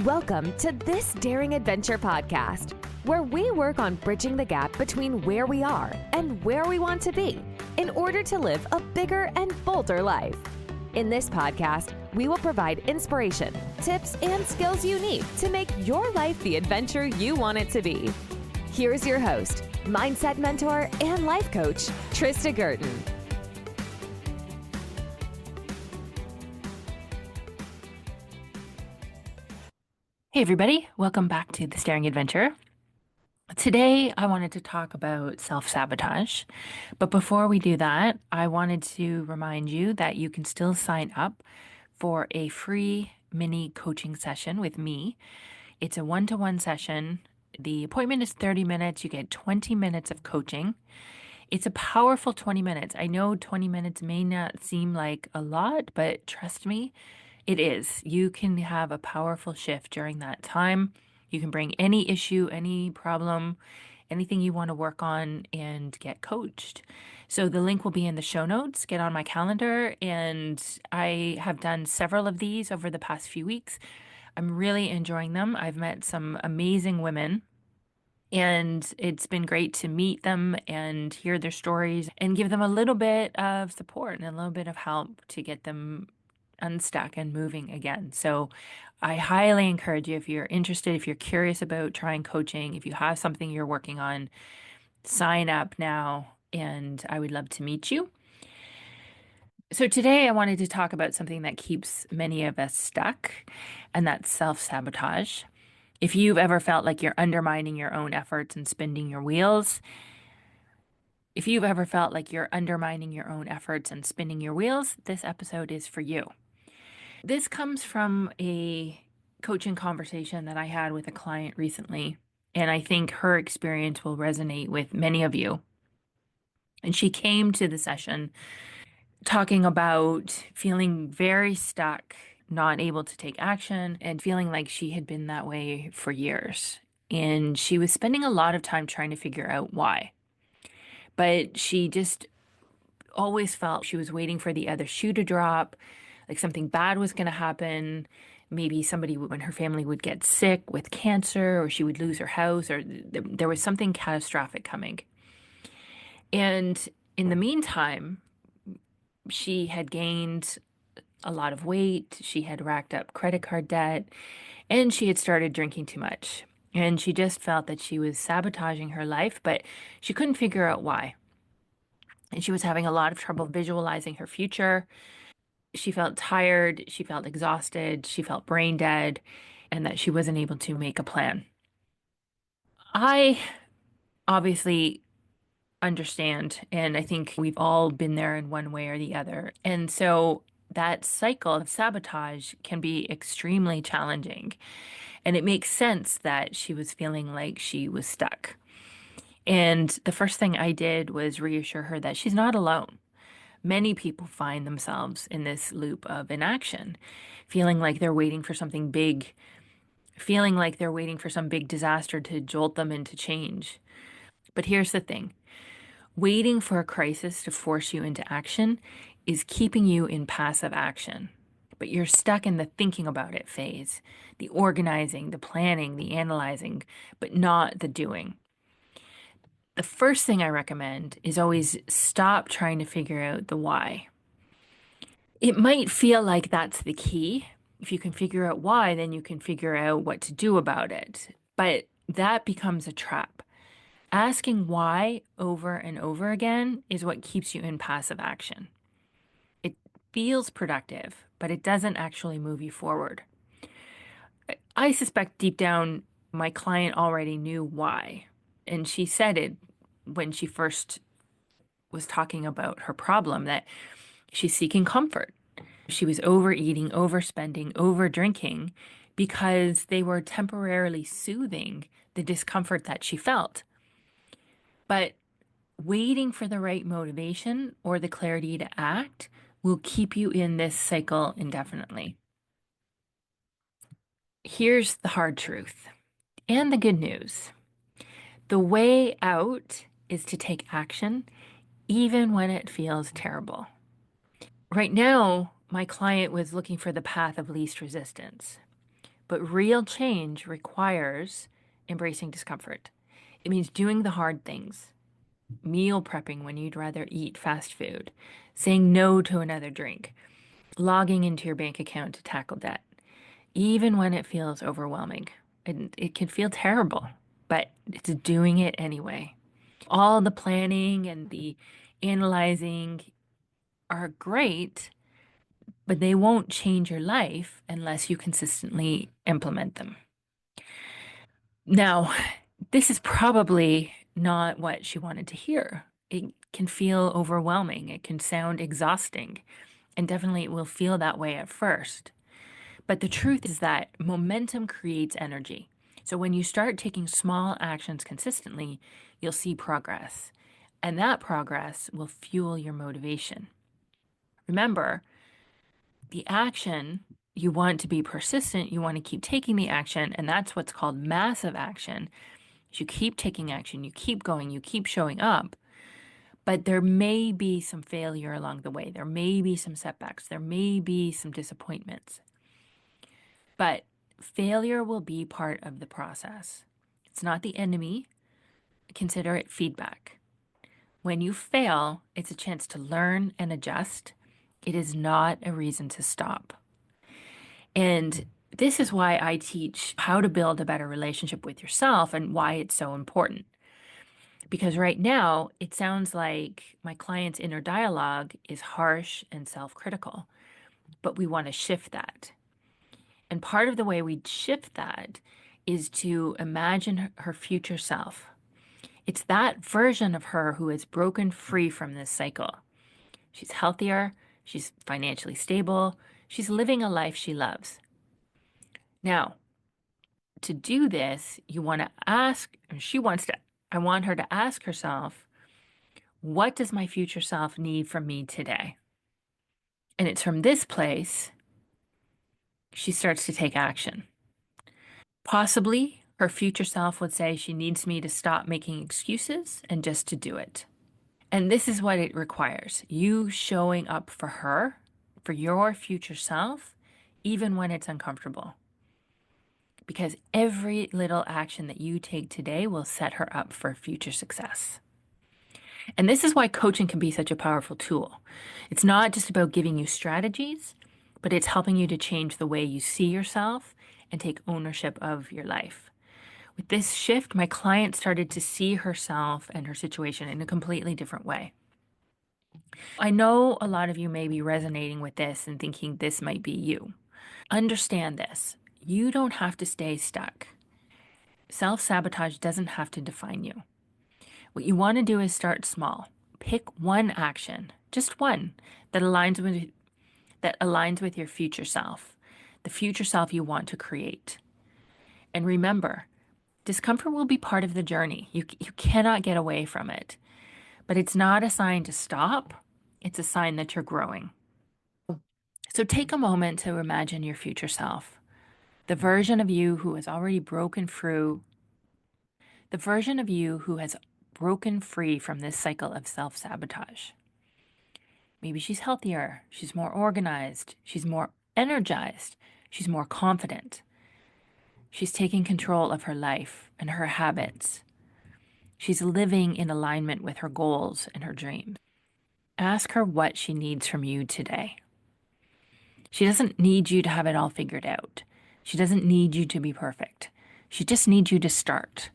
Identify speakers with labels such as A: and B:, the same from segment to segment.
A: Welcome to This Daring Adventure podcast, where we work on bridging the gap between where we are and where we want to be in order to live a bigger and bolder life. In this podcast, we will provide inspiration, tips, and skills you need to make your life the adventure you want it to be. Here's your host, mindset mentor, and life coach, Trista Gurton.
B: Hey everybody, welcome back to This Daring Adventure. Today I wanted to talk about self-sabotage, but before we do that, I wanted to remind you that you can still sign up for a free mini coaching session with me. It's a one-to-one session. The appointment is 30 minutes. You get 20 minutes of coaching. It's a powerful 20 minutes. I know 20 minutes may not seem like a lot, but trust me, it is. You can have a powerful shift during that time. You can bring any issue, any problem, anything you want to work on and get coached. So the link will be in the show notes. Get on my calendar. And I have done several of these over the past few weeks. I'm really enjoying them. I've met some amazing women. And it's been great to meet them and hear their stories and give them a little bit of support and a little bit of help to get them unstuck and moving again. So I highly encourage you, if you're interested, if you're curious about trying coaching, if you have something you're working on, sign up now and I would love to meet you. So today I wanted to talk about something that keeps many of us stuck, and that's self-sabotage. If you've ever felt like you're undermining your own efforts and spinning your wheels, this episode is for you. This comes from a coaching conversation that I had with a client recently, and I think her experience will resonate with many of you. And she came to the session talking about feeling very stuck, not able to take action, and feeling like she had been that way for years. And she was spending a lot of time trying to figure out why. But she just always felt she was waiting for the other shoe to drop, like something bad was going to happen. Maybe somebody, when her family would get sick with cancer, or she would lose her house, or there was something catastrophic coming. And in the meantime, she had gained a lot of weight. She had racked up credit card debt, and she had started drinking too much. And she just felt that she was sabotaging her life, but she couldn't figure out why. And she was having a lot of trouble visualizing her future. She felt tired, she felt exhausted, she felt brain dead, and that she wasn't able to make a plan. I obviously understand, and I think we've all been there in one way or the other. And so that cycle of sabotage can be extremely challenging. And it makes sense that she was feeling like she was stuck. And the first thing I did was reassure her that she's not alone. Many people find themselves in this loop of inaction, feeling like they're waiting for something big, feeling like they're waiting for some big disaster to jolt them into change. But here's the thing. Waiting for a crisis to force you into action is keeping you in passive action. But you're stuck in the thinking about it phase, the organizing, the planning, the analyzing, but not the doing. The first thing I recommend is always stop trying to figure out the why. It might feel like that's the key. If you can figure out why, then you can figure out what to do about it. But that becomes a trap. Asking why over and over again is what keeps you in passive action. It feels productive, but it doesn't actually move you forward. I suspect deep down, my client already knew why. And she said it when she first was talking about her problem, that she's seeking comfort. She was overeating, overspending, overdrinking because they were temporarily soothing the discomfort that she felt. But waiting for the right motivation or the clarity to act will keep you in this cycle indefinitely. Here's the hard truth and the good news. The way out is to take action, even when it feels terrible. Right now, my client was looking for the path of least resistance. But real change requires embracing discomfort. It means doing the hard things, meal prepping when you'd rather eat fast food, saying no to another drink, logging into your bank account to tackle debt, even when it feels overwhelming. And it can feel terrible, but it's doing it anyway. All the planning and the analyzing are great, but they won't change your life unless you consistently implement them. Now, this is probably not what she wanted to hear. It can feel overwhelming. It can sound exhausting, and definitely it will feel that way at first. But the truth is that momentum creates energy. So when you start taking small actions consistently, you'll see progress. And that progress will fuel your motivation. Remember, the action, you want to be persistent, you want to keep taking the action, and that's what's called massive action. You keep taking action, you keep going, you keep showing up, but there may be some failure along the way. There may be some setbacks. There may be some disappointments. But failure will be part of the process. It's not the enemy. Consider it feedback. When you fail, it's a chance to learn and adjust. It is not a reason to stop. And this is why I teach how to build a better relationship with yourself and why it's so important. Because right now, it sounds like my client's inner dialogue is harsh and self-critical, but we want to shift that. And part of the way we shift that is to imagine her future self. It's that version of her who is broken free from this cycle. She's healthier, she's financially stable, she's living a life she loves. Now, to do this, you want to ask, I want her to ask herself, what does my future self need from me today? And it's from this place she starts to take action. Possibly her future self would say she needs me to stop making excuses and just to do it. And this is what it requires, you showing up for her, for your future self, even when it's uncomfortable. Because every little action that you take today will set her up for future success. And this is why coaching can be such a powerful tool. It's not just about giving you strategies, but it's helping you to change the way you see yourself and take ownership of your life. With this shift, my client started to see herself and her situation in a completely different way. I know a lot of you may be resonating with this and thinking this might be you. Understand this. You don't have to stay stuck. Self-sabotage doesn't have to define you. What you want to do is start small. Pick one action, just one, that aligns with your future self, the future self you want to create. And remember, discomfort will be part of the journey. You cannot get away from it. But it's not a sign to stop. It's a sign that you're growing. So take a moment to imagine your future self, the version of you who has already broken through, the version of you who has broken free from this cycle of self-sabotage. Maybe she's healthier, she's more organized, she's more energized, she's more confident. She's taking control of her life and her habits. She's living in alignment with her goals and her dreams. Ask her what she needs from you today. She doesn't need you to have it all figured out. She doesn't need you to be perfect. She just needs you to start.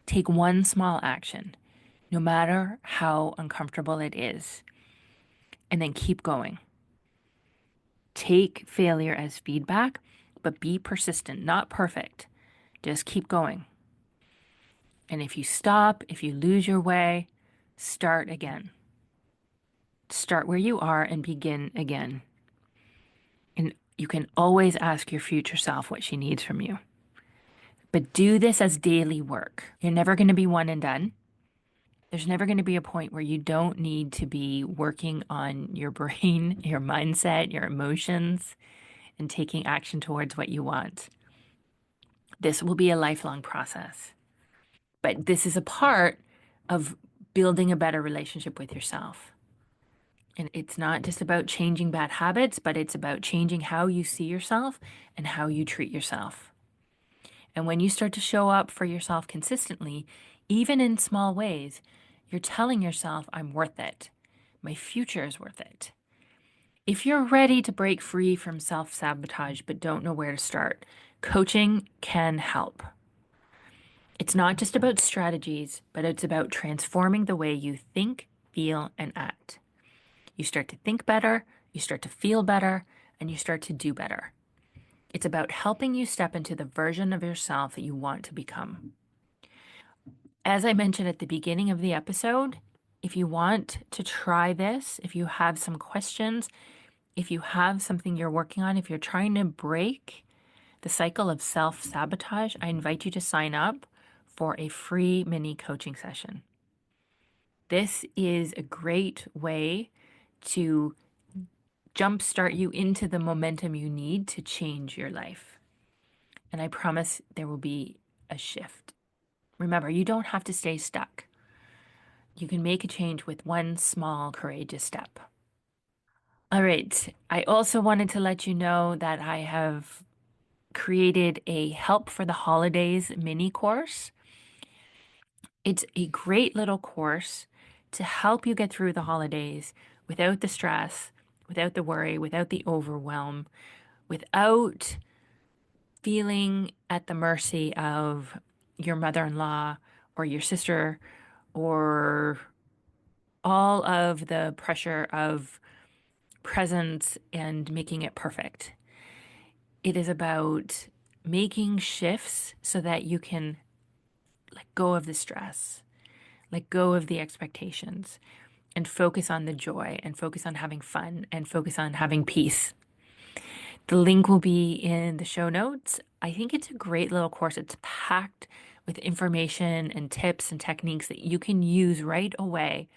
B: Take one small action, no matter how uncomfortable it is, and then keep going. Take failure as feedback, but be persistent, not perfect. Just keep going. And if you stop, if you lose your way, start again. Start where you are and begin again. And you can always ask your future self what she needs from you. But do this as daily work. You're never going to be one and done. There's never going to be a point where you don't need to be working on your brain, your mindset, your emotions, and taking action towards what you want. This will be a lifelong process. But this is a part of building a better relationship with yourself. And it's not just about changing bad habits, but it's about changing how you see yourself and how you treat yourself. And when you start to show up for yourself consistently, even in small ways, you're telling yourself, I'm worth it. My future is worth it. If you're ready to break free from self-sabotage but don't know where to start, coaching can help. It's not just about strategies, but it's about transforming the way you think, feel, and act. You start to think better, you start to feel better, and you start to do better. It's about helping you step into the version of yourself that you want to become. As I mentioned at the beginning of the episode, if you want to try this, if you have some questions, if you have something you're working on, if you're trying to break the cycle of self-sabotage, I invite you to sign up for a free mini coaching session. This is a great way to jumpstart you into the momentum you need to change your life. And I promise there will be a shift. Remember, you don't have to stay stuck. You can make a change with one small, courageous step. All right. I also wanted to let you know that I have created a Help for the Holidays mini course. It's a great little course to help you get through the holidays without the stress, without the worry, without the overwhelm, without feeling at the mercy of your mother-in-law or your sister or all of the pressure of presence and making it perfect. It is about making shifts so that you can let go of the stress, let go of the expectations, and focus on the joy and focus on having fun and focus on having peace. The link will be in the show notes. I think it's a great little course. It's packed with information and tips and techniques that you can use right away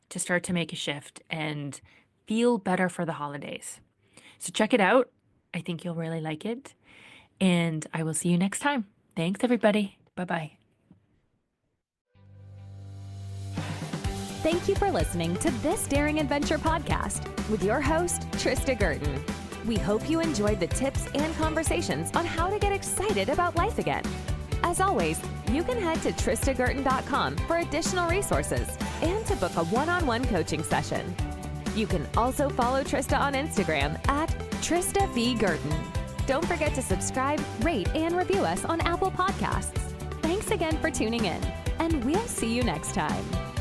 B: to start to make a shift and feel better for the holidays. So check it out. I think you'll really like it. And I will see you next time. Thanks, everybody. Bye-bye.
A: Thank you for listening to this Daring Adventure podcast with your host, Trista Gurton. We hope you enjoyed the tips and conversations on how to get excited about life again. As always, you can head to tristagurton.com for additional resources and to book a one-on-one coaching session. You can also follow Trista on Instagram at Trista V. Gurton. Don't forget to subscribe, rate, and review us on Apple Podcasts. Thanks again for tuning in, and we'll see you next time.